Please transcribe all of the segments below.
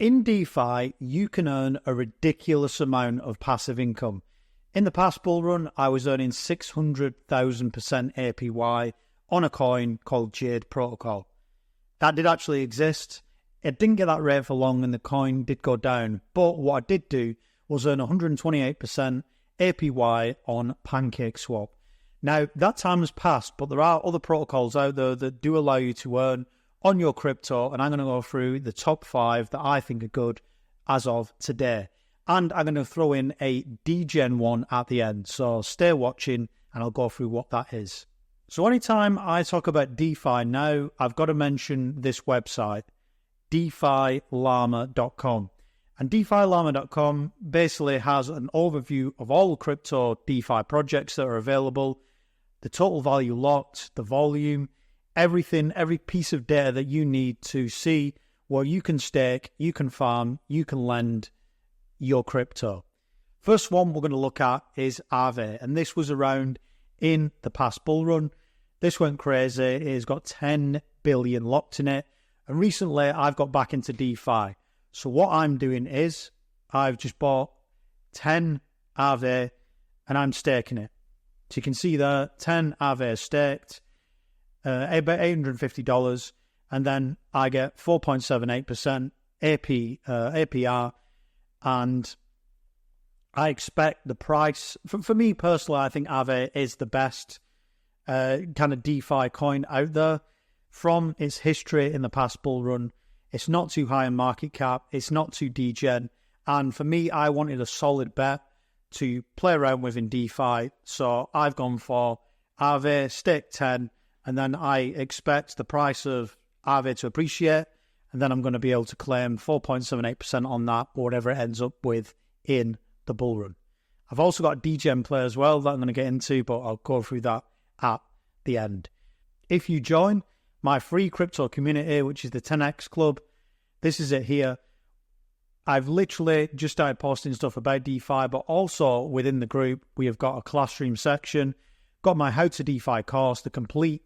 In DeFi, you can earn a ridiculous amount of passive income. In the past bull run, I was earning 600,000% APY on a coin called Jade Protocol. That did actually exist. It didn't get that rate for long and the coin did go down. But what I did do was earn 128% APY on PancakeSwap. Now, that time has passed, but there are other protocols out there that do allow you to earn on your crypto, and I'm going to go through the top 5 that I think are good as of today. And I'm going to throw in a degen one at the end, so stay watching and I'll go through what that is. So anytime I talk about DeFi now, I've got to mention this website, DeFiLlama.com. And DeFiLlama.com basically has an overview of all the crypto DeFi projects that are available, the total value locked, the volume, everything, every piece of data that you need to see where you can stake, you can farm, you can lend your crypto. First one we're going to look at is Aave, and this was around in the past bull run. This went crazy. It's got 10 billion locked in it, and recently I've got back into DeFi. So what I'm doing is I've just bought 10 Aave and I'm staking it. So you can see there, 10 Aave staked, about $850, and then I get 4.78% APR, and I expect the price, for me personally, I think Aave is the best kind of DeFi coin out there. From its history in the past bull run, it's not too high in market cap, it's not too degen, and for me, I wanted a solid bet to play around with in DeFi, so I've gone for Aave, stake 10, and then I expect the price of Aave to appreciate, and then I'm going to be able to claim 4.78% on that, or whatever it ends up with in the bull run. I've also got a degen play as well that I'm going to get into, but I'll go through that at the end. If you join my free crypto community, which is the 10X Club, this is it here. I've literally just started posting stuff about DeFi, but also within the group, we have got a classroom section, got my How to DeFi course, the complete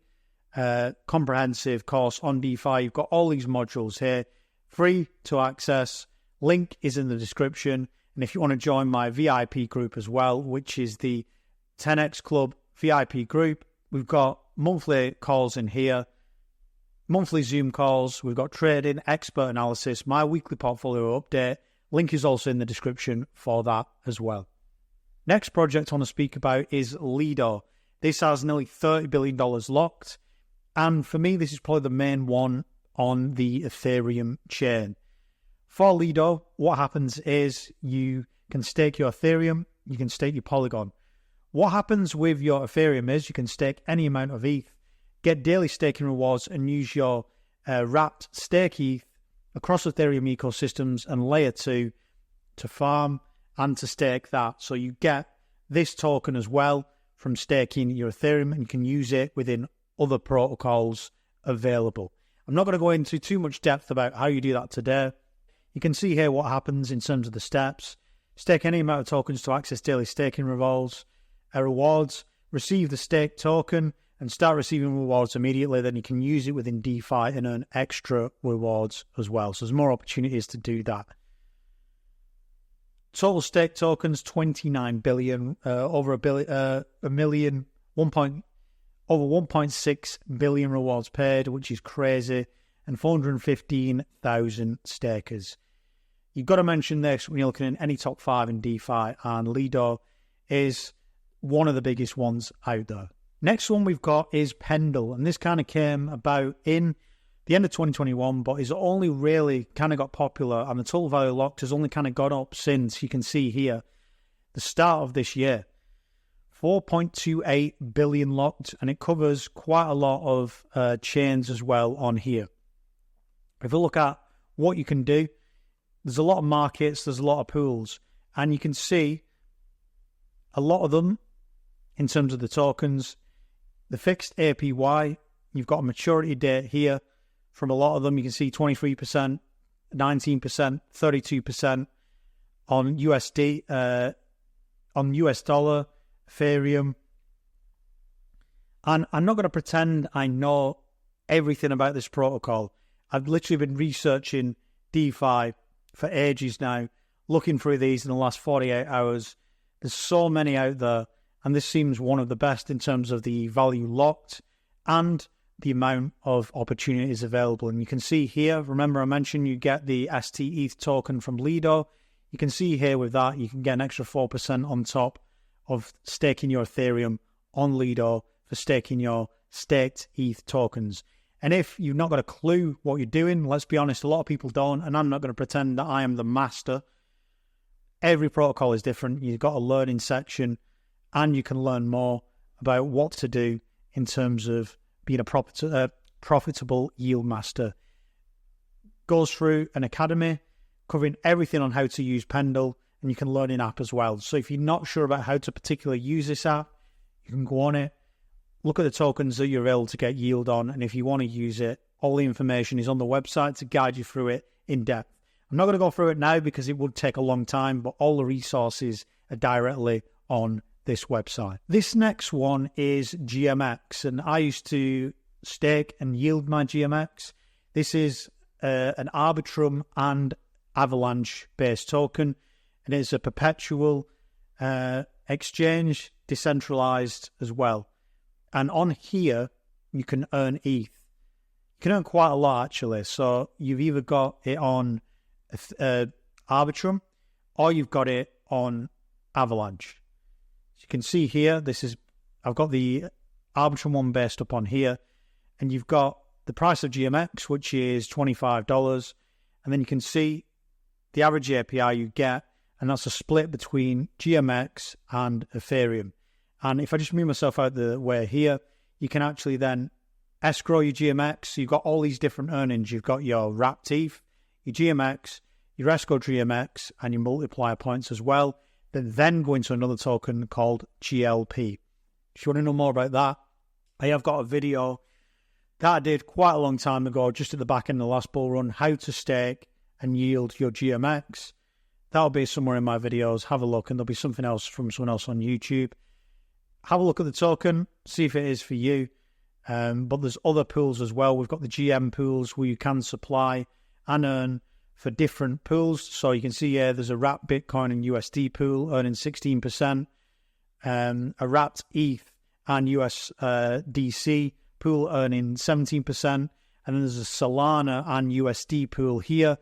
comprehensive course on DeFi. You've got all these modules here, free to access. Link is in the description. And if you want to join my VIP group as well, which is the 10X Club VIP group, we've got monthly calls in here, monthly Zoom calls, we've got trading, expert analysis, my weekly portfolio update. Link is also in the description for that as well. Next project I want to speak about is Lido. This has nearly $30 billion locked. And for me, this is probably the main one on the Ethereum chain. For Lido, what happens is you can stake your Ethereum, you can stake your Polygon. What happens with your Ethereum is you can stake any amount of ETH, get daily staking rewards, and use your wrapped stake ETH across Ethereum ecosystems and layer 2 to farm and to stake that. So you get this token as well from staking your Ethereum, and you can use it within other protocols available. I'm not going to go into too much depth about how you do that today. You can see here what happens in terms of the steps. Stake any amount of tokens to access daily staking rewards, receive the stake token, and start receiving rewards immediately. Then you can use it within DeFi and earn extra rewards as well. So there's more opportunities to do that. Total stake tokens, 29 billion, over 1.6 billion rewards paid, which is crazy, and 415,000 stakers. You've got to mention this when you're looking at any top 5 in DeFi, and Lido is one of the biggest ones out there. Next one we've got is Pendle, and this kind of came about in the end of 2021, but it's only really kind of got popular, and the total value locked has only kind of gone up since, you can see here, the start of this year. 4.28 billion locked, and it covers quite a lot of chains as well on here. If you look at what you can do, there's a lot of markets, there's a lot of pools, and you can see a lot of them in terms of the tokens. The fixed APY, you've got a maturity date here. From a lot of them, you can see 23%, 19%, 32% on USD, on US dollar, Ethereum. And I'm not going to pretend I know everything about this protocol. I've literally been researching DeFi for ages now, looking through these in the last 48 hours. There's so many out there, and this seems one of the best in terms of the value locked and the amount of opportunities available. And you can see here, remember I mentioned you get the ST-ETH token from Lido. You can see here with that, you can get an extra 4% on top of staking your Ethereum on Lido for staking your staked ETH tokens. And if you've not got a clue what you're doing, let's be honest, a lot of people don't, and I'm not going to pretend that I am the master. Every protocol is different. You've got a learning section, and you can learn more about what to do in terms of being a profitable yield master. Goes through an academy covering everything on how to use Pendle, and you can learn in app as well. So if you're not sure about how to particularly use this app, you can go on it, look at the tokens that you're able to get yield on, and if you want to use it, all the information is on the website to guide you through it in depth. I'm not going to go through it now because it would take a long time, but all the resources are directly on this website. This next one is GMX, and I used to stake and yield my GMX. This is an Arbitrum and Avalanche based token, and it's a perpetual exchange, decentralized as well. And on here, you can earn ETH. You can earn quite a lot, actually. So you've either got it on Arbitrum, or you've got it on Avalanche. As you can see here, I've got the Arbitrum one based up on here, and you've got the price of GMX, which is $25, and then you can see the average API you get, and that's a split between GMX and Ethereum. And if I just move myself out the way here, you can actually then escrow your GMX. So you've got all these different earnings. You've got your wrapped ETH, your GMX, your escrow GMX, and your multiplier points as well, that then go into another token called GLP. If you want to know more about that, I have got a video that I did quite a long time ago, just at the back end of the last bull run, how to stake and yield your GMX. That'll be somewhere in my videos. Have a look, and there'll be something else from someone else on YouTube. Have a look at the token, see if it is for you. But there's other pools as well. We've got the GM pools where you can supply and earn for different pools. So you can see here there's a wrapped Bitcoin and USD pool earning 16%, a wrapped ETH and USDC pool earning 17%, and then there's a Solana and USD pool here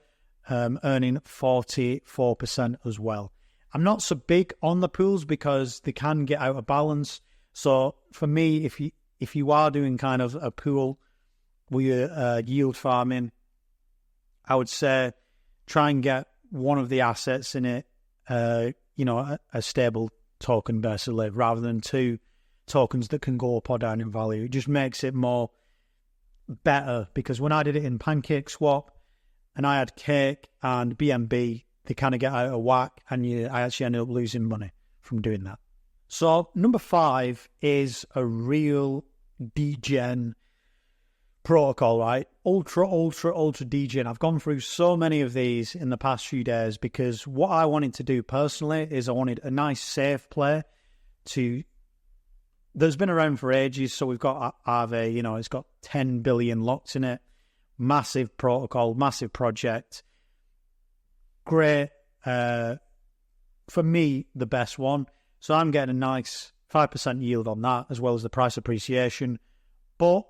earning 44% as well. I'm not so big on the pools because they can get out of balance. So for me, if you are doing kind of a pool where you're yield farming, I would say try and get one of the assets in it, a stable token basically, rather than two tokens that can go up or down in value. It just makes it more better, because when I did it in PancakeSwap and I had Cake and BNB, they kind of get out of whack, and I actually ended up losing money from doing that. So number 5 is a real degen protocol, right? Ultra degen. I've gone through so many of these in the past few days because what I wanted to do personally is I wanted a nice safe play that's been around for ages. So we've got Aave, it's got 10 billion locked in it. Massive protocol, massive project. Great. For me, the best one. So I'm getting a nice 5% yield on that, as well as the price appreciation. But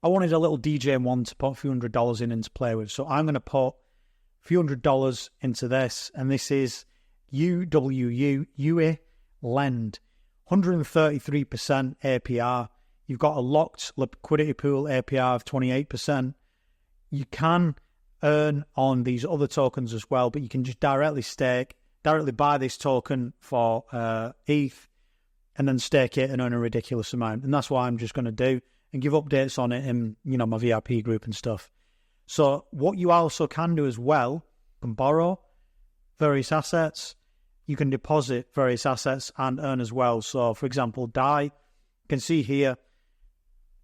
I wanted a little DJ one to put a few $100s in and to play with. So I'm going to put a few $100s into this. And this is UWU Lend. 133% APR. You've got a locked liquidity pool APR of 28%. You can earn on these other tokens as well, but you can just directly buy this token for ETH and then stake it and earn a ridiculous amount. And that's what I'm just going to do and give updates on it in, my VIP group and stuff. So what you also can do as well, you can borrow various assets, you can deposit various assets and earn as well. So for example, DAI, you can see here,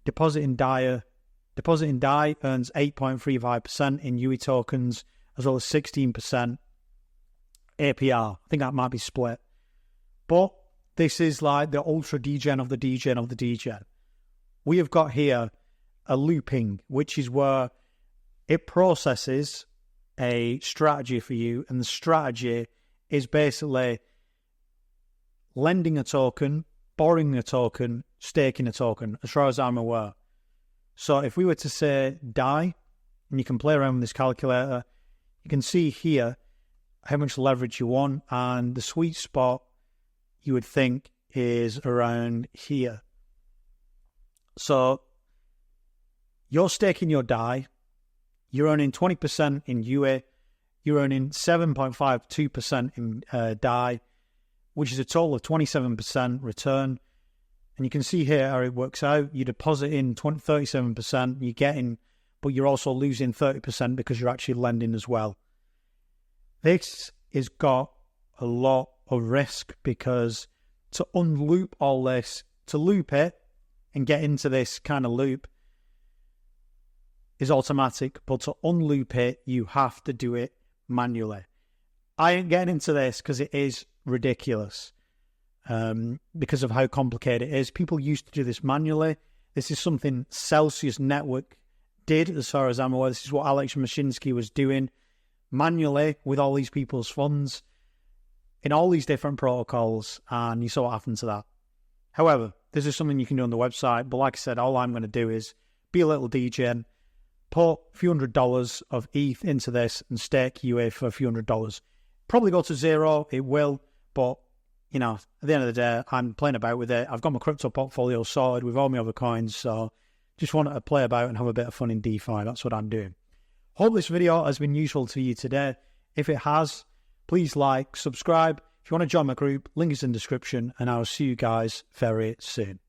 deposit in DAI earns 8.35% in UE tokens, as well as 16% APR. I think that might be split. But this is like the ultra degen of the degen of the degen. We have got here a looping, which is where it processes a strategy for you, and the strategy is basically lending a token, borrowing a token, staking a token, as far as I'm aware. So if we were to say DAI, and you can play around with this calculator, you can see here how much leverage you want, and the sweet spot you would think is around here. So you're staking your DAI, you're earning 20% in UA, you're earning 7.52% in DAI, which is a total of 27% return. And you can see here how it works out. You deposit in 37%, you're getting, but you're also losing 30% because you're actually lending as well. This has got a lot of risk, because to unloop all this, to loop it and get into this kind of loop is automatic, but to unloop it, you have to do it manually. I ain't getting into this because it is ridiculous, because of how complicated it is. People used to do this manually. This is something Celsius Network did, as far as I'm aware. This is what Alex Mashinsky was doing manually with all these people's funds in all these different protocols, and you saw what happened to that. However, this is something you can do on the website, but like I said, all I'm going to do is be a little DJ, put a few $100s of ETH into this and stake UA for a few $100s. Probably go to zero, it will, but you know, at the end of the day, I'm playing about with it. I've got my crypto portfolio sorted with all my other coins, so just wanted to play about and have a bit of fun in DeFi. That's what I'm doing. Hope this video has been useful to you today. If it has, please like, subscribe. If you want to join my group, link is in the description, and I'll see you guys very soon.